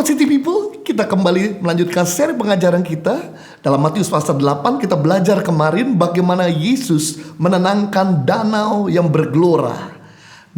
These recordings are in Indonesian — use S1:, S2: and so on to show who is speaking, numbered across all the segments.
S1: Sobat City People, kita kembali melanjutkan seri pengajaran kita. Dalam Matius pasal 8 kita belajar kemarin bagaimana Yesus menenangkan danau yang bergelora.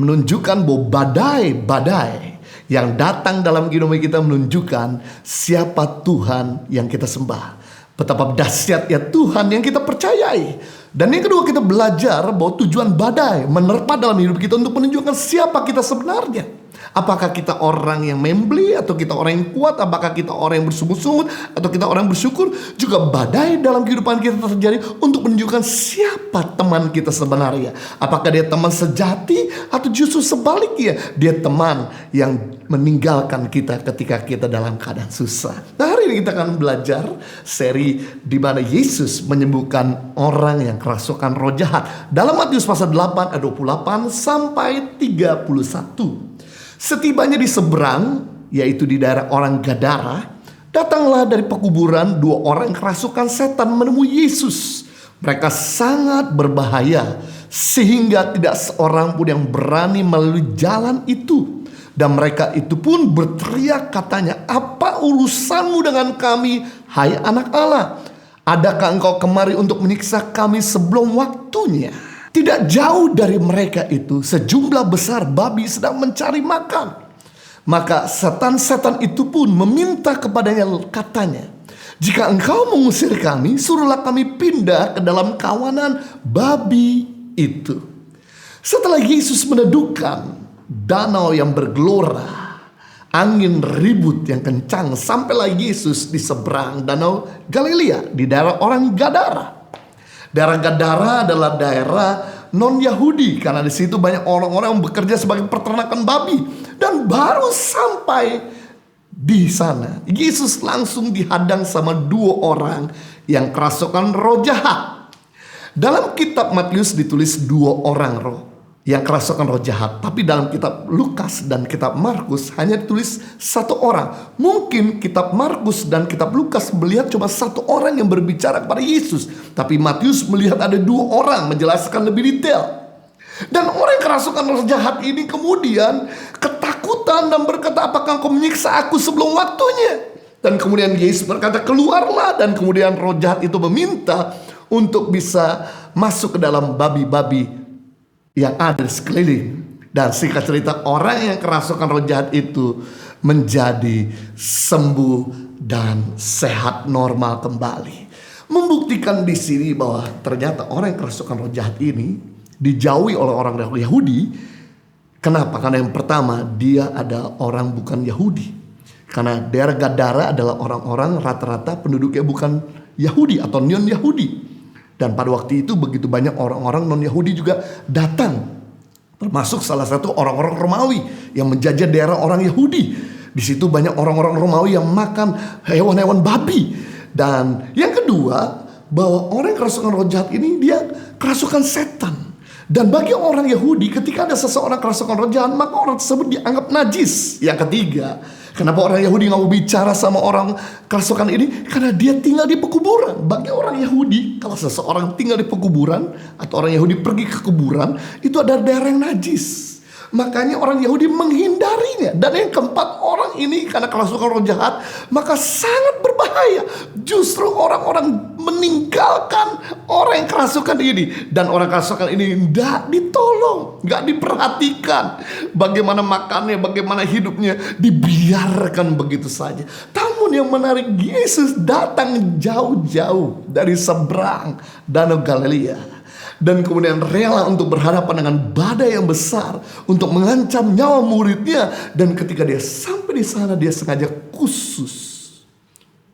S1: Menunjukkan bahwa badai-badai yang datang dalam kehidupan kita menunjukkan siapa Tuhan yang kita sembah. Betapa dahsyat ya Tuhan yang kita percayai. Dan yang kedua, kita belajar bahwa tujuan badai menerpa dalam hidup kita untuk menunjukkan siapa kita sebenarnya. Apakah kita orang yang membeli atau kita orang yang kuat? Apakah kita orang yang bersungut-sungut atau kita orang yang bersyukur? Juga badai dalam kehidupan kita terjadi untuk menunjukkan siapa teman kita sebenarnya. Apakah dia teman sejati atau justru sebaliknya dia teman yang meninggalkan kita ketika kita dalam keadaan susah. Nah, hari ini kita akan belajar seri di mana Yesus menyembuhkan orang yang kerasukan roh jahat. Dalam Matius pasal 8 ayat 28 sampai 31. Setibanya di seberang, yaitu di daerah orang Gadara, datanglah dari pekuburan dua orang kerasukan setan menemui Yesus. Mereka sangat berbahaya sehingga tidak seorang pun yang berani melalui jalan itu. Dan mereka itu pun berteriak katanya, "Apa urusanmu dengan kami, hai anak Allah? Adakah engkau kemari untuk menyiksa kami sebelum waktunya?" Tidak jauh dari mereka itu sejumlah besar babi sedang mencari makan. Maka setan-setan itu pun meminta kepadanya katanya, "Jika engkau mengusir kami, suruhlah kami pindah ke dalam kawanan babi itu." Setelah Yesus meneduhkan danau yang bergelora, angin ribut yang kencang, sampailah Yesus di seberang danau Galilea di daerah orang Gadara. Daerah Gadara adalah daerah non-Yahudi karena di situ banyak orang-orang yang bekerja sebagai peternakan babi. Dan baru sampai di sana, Yesus langsung dihadang sama dua orang yang kerasukan roh jahat. Dalam kitab Matius ditulis dua orang roh yang kerasukan roh jahat, tapi dalam kitab Lukas dan kitab Markus hanya ditulis satu orang. Mungkin kitab Markus dan kitab Lukas melihat cuma satu orang yang berbicara kepada Yesus, tapi Matius melihat ada dua orang menjelaskan lebih detail. Dan orang yang kerasukan roh jahat ini kemudian ketakutan dan berkata, "Apakah engkau menyiksa aku sebelum waktunya?" Dan kemudian Yesus berkata, "Keluarlah." Dan kemudian roh jahat itu meminta untuk bisa masuk ke dalam babi-babi yang ada di sekeliling. Dan singkat cerita, orang yang kerasukan roh jahat itu menjadi sembuh dan sehat normal kembali. Membuktikan di sini bahwa ternyata orang yang kerasukan roh jahat ini dijauhi oleh orang Yahudi. Kenapa? Karena yang pertama, dia ada orang bukan Yahudi. Karena daerah Gadara adalah orang-orang rata-rata penduduknya bukan Yahudi atau non-Yahudi. Dan pada waktu itu begitu banyak orang-orang non-Yahudi juga datang. Termasuk salah satu orang-orang Romawi yang menjajah daerah orang Yahudi. Di situ banyak orang-orang Romawi yang makan hewan-hewan babi. Dan yang kedua, bahwa orang yang kerasukan roh jahat ini dia kerasukan setan. Dan bagi orang Yahudi, ketika ada seseorang kerasukan roh jahat, maka orang tersebut dianggap najis. Yang ketiga, kenapa orang Yahudi nggak mau bicara sama orang kerasukan ini? Karena dia tinggal di pekuburan. Bagi orang Yahudi, kalau seseorang tinggal di pekuburan atau orang Yahudi pergi ke kuburan, itu adalah daerah yang najis. Makanya orang Yahudi menghindarinya. Dan yang keempat, orang ini karena kerasukan roh jahat, maka sangat berbahaya. Justru orang-orang meninggalkan orang yang kerasukan ini. Dan orang kerasukan ini tidak ditolong, tidak diperhatikan. Bagaimana makannya, bagaimana hidupnya, dibiarkan begitu saja. Namun yang menarik, Yesus datang jauh-jauh dari seberang danau Galilea. Dan kemudian rela untuk berhadapan dengan badai yang besar untuk mengancam nyawa muridnya. Dan ketika dia sampai di sana, dia sengaja khusus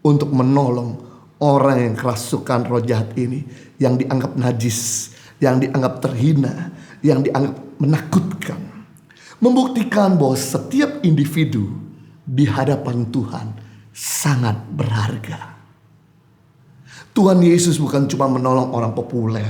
S1: untuk menolong orang yang kerasukan roh jahat ini, yang dianggap najis, yang dianggap terhina, yang dianggap menakutkan. Membuktikan bahwa setiap individu di hadapan Tuhan sangat berharga. Tuhan Yesus bukan cuma menolong orang populer,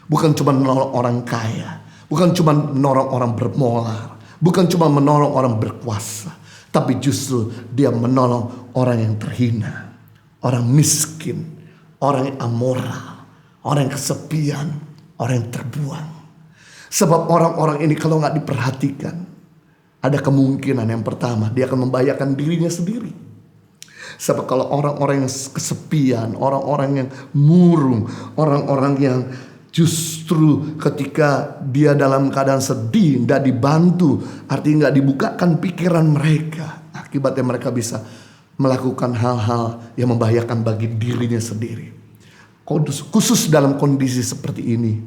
S1: bukan cuma menolong orang kaya, bukan cuma menolong orang bermoral, bukan cuma menolong orang berkuasa, tapi justru dia menolong orang yang terhina, orang miskin, orang yang amoral, orang yang kesepian, orang yang terbuang. Sebab orang-orang ini kalau gak diperhatikan, Ada kemungkinan yang pertama, dia akan membahayakan dirinya sendiri. Sebab kalau orang-orang yang kesepian, orang-orang yang murung, orang-orang yang justru ketika dia dalam keadaan sedih, tidak dibantu, artinya tidak dibukakan pikiran mereka, akibatnya mereka bisa melakukan hal-hal yang membahayakan bagi dirinya sendiri. Khusus dalam kondisi seperti ini,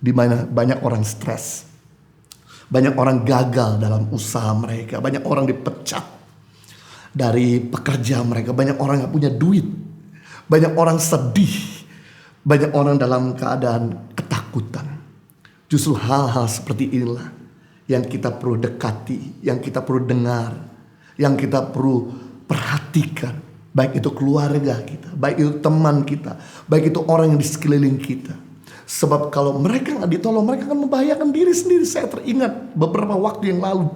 S1: di mana banyak orang stres, banyak orang gagal dalam usaha mereka, banyak orang dipecat dari pekerjaan mereka, banyak orang gak punya duit, banyak orang sedih, banyak orang dalam keadaan ketakutan. Justru hal-hal seperti inilah yang kita perlu dekati, yang kita perlu dengar, yang kita perlu perhatikan. Baik itu keluarga kita, baik itu teman kita, baik itu orang yang di sekeliling kita. Sebab kalau mereka gak ditolong, mereka akan membahayakan diri sendiri. Saya teringat beberapa waktu yang lalu,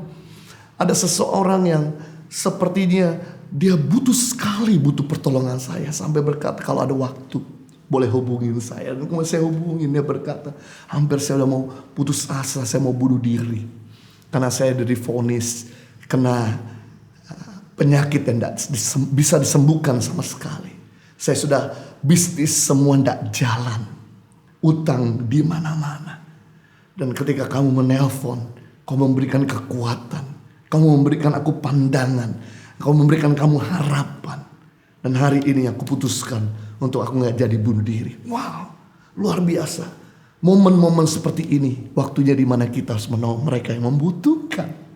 S1: ada seseorang yang sepertinya dia butuh sekali pertolongan saya. Sampai berkata, kalau ada waktu boleh hubungin saya. Dan kemudian saya hubungin, dia berkata, hampir saya udah mau putus asa, saya mau bunuh diri. Karena saya divonis kena penyakit yang tidak bisa disembuhkan sama sekali. Saya sudah bisnis semua tidak jalan, utang di mana-mana. Dan ketika kamu menelpon, kamu memberikan kekuatan, kamu memberikan aku pandangan, kamu memberikan kamu harapan. Dan hari ini aku putuskan untuk aku gak jadi bunuh diri. Wow, luar biasa. Momen-momen seperti ini waktunya dimana kita harus menolong mereka yang membutuhkan.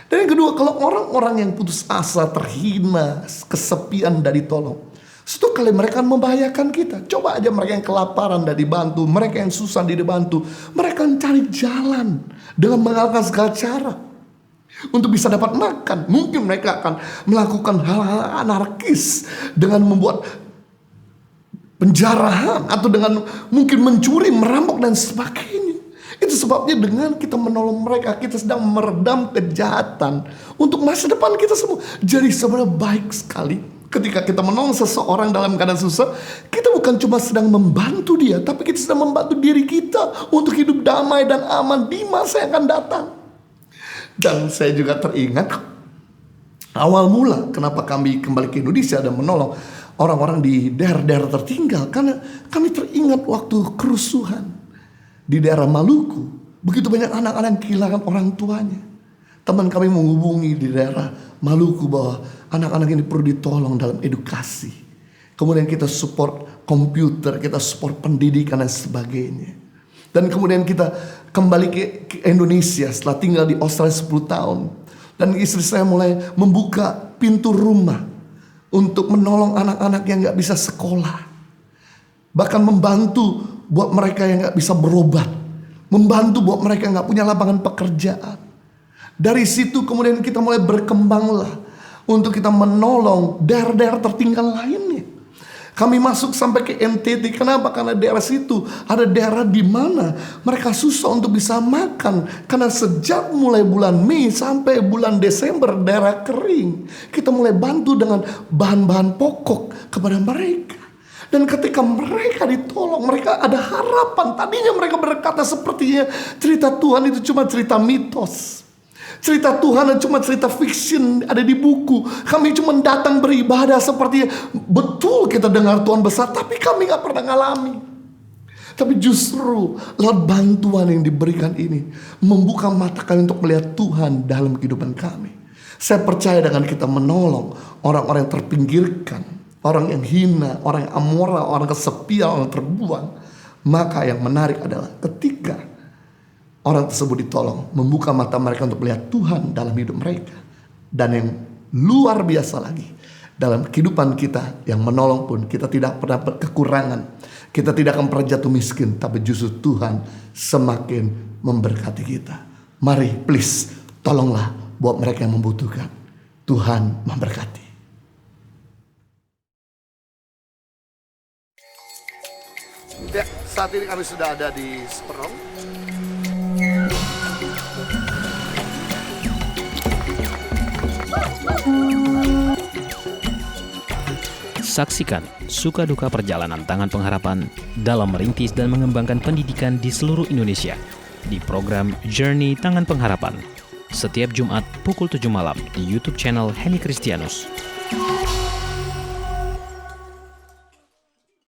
S1: Dan yang kedua, kalau orang-orang yang putus asa, terhina, kesepian dan ditolong, suatu kali mereka membahayakan kita. Coba aja mereka yang kelaparan dan dibantu, mereka yang susah dibantu, mereka mencari jalan dengan mengalahkan segala cara untuk bisa dapat makan. Mungkin mereka akan melakukan hal-hal anarkis dengan membuat penjarahan atau dengan mungkin mencuri, merampok dan sebagainya. Itu sebabnya dengan kita menolong mereka, kita sedang meredam kejahatan untuk masa depan kita semua. Jadi sebenarnya baik sekali ketika kita menolong seseorang dalam keadaan susah, kita bukan cuma sedang membantu dia, tapi kita sedang membantu diri kita untuk hidup damai dan aman di masa yang akan datang. Dan saya juga teringat awal mula kenapa kami kembali ke Indonesia dan menolong orang-orang di daerah-daerah tertinggal. Karena kami teringat waktu kerusuhan di daerah Maluku, begitu banyak anak-anak yang kehilangan orang tuanya. Teman kami menghubungi di daerah Maluku bahwa anak-anak ini perlu ditolong dalam edukasi. Kemudian kita support komputer, kita support pendidikan dan sebagainya. Dan kemudian kita kembali ke Indonesia setelah tinggal di Australia 10 tahun. Dan istri saya mulai membuka pintu rumah untuk menolong anak-anak yang gak bisa sekolah. Bahkan membantu buat mereka yang gak bisa berobat, membantu buat mereka yang gak punya lapangan pekerjaan. Dari situ kemudian kita mulai berkembanglah untuk kita menolong daerah-daerah tertinggal lainnya. Kami masuk sampai ke NTT. Kenapa? Karena daerah situ ada daerah di mana mereka susah untuk bisa makan. Karena sejak mulai bulan Mei sampai bulan Desember daerah kering. Kita mulai bantu dengan bahan-bahan pokok kepada mereka. Dan ketika mereka ditolong, mereka ada harapan. Tadinya mereka berkata sepertinya cerita Tuhan itu cuma cerita mitos. Cerita Tuhan cuma cerita fiction ada di buku. Kami cuma datang beribadah seperti betul kita dengar Tuhan besar, tapi kami gak pernah ngalami. Tapi justru lewat bantuan yang diberikan ini membuka mata kami untuk melihat Tuhan dalam kehidupan kami. Saya percaya dengan kita menolong orang-orang yang terpinggirkan, orang yang hina, orang yang amoral, orang kesepian, orang terbuang, maka yang menarik adalah ketika orang tersebut ditolong, membuka mata mereka untuk melihat Tuhan dalam hidup mereka. Dan yang luar biasa lagi, dalam kehidupan kita yang menolong pun kita tidak pernah kekurangan. Kita tidak akan pernah jatuh miskin, tapi justru Tuhan semakin memberkati kita. Mari please, tolonglah buat mereka yang membutuhkan. Tuhan memberkati. Ya, saat ini kami sudah ada di Seperong.
S2: Saksikan suka duka perjalanan Tangan Pengharapan dalam merintis dan mengembangkan pendidikan di seluruh Indonesia di program Journey Tangan Pengharapan setiap Jumat pukul 7 malam di YouTube channel Henny Kristianus.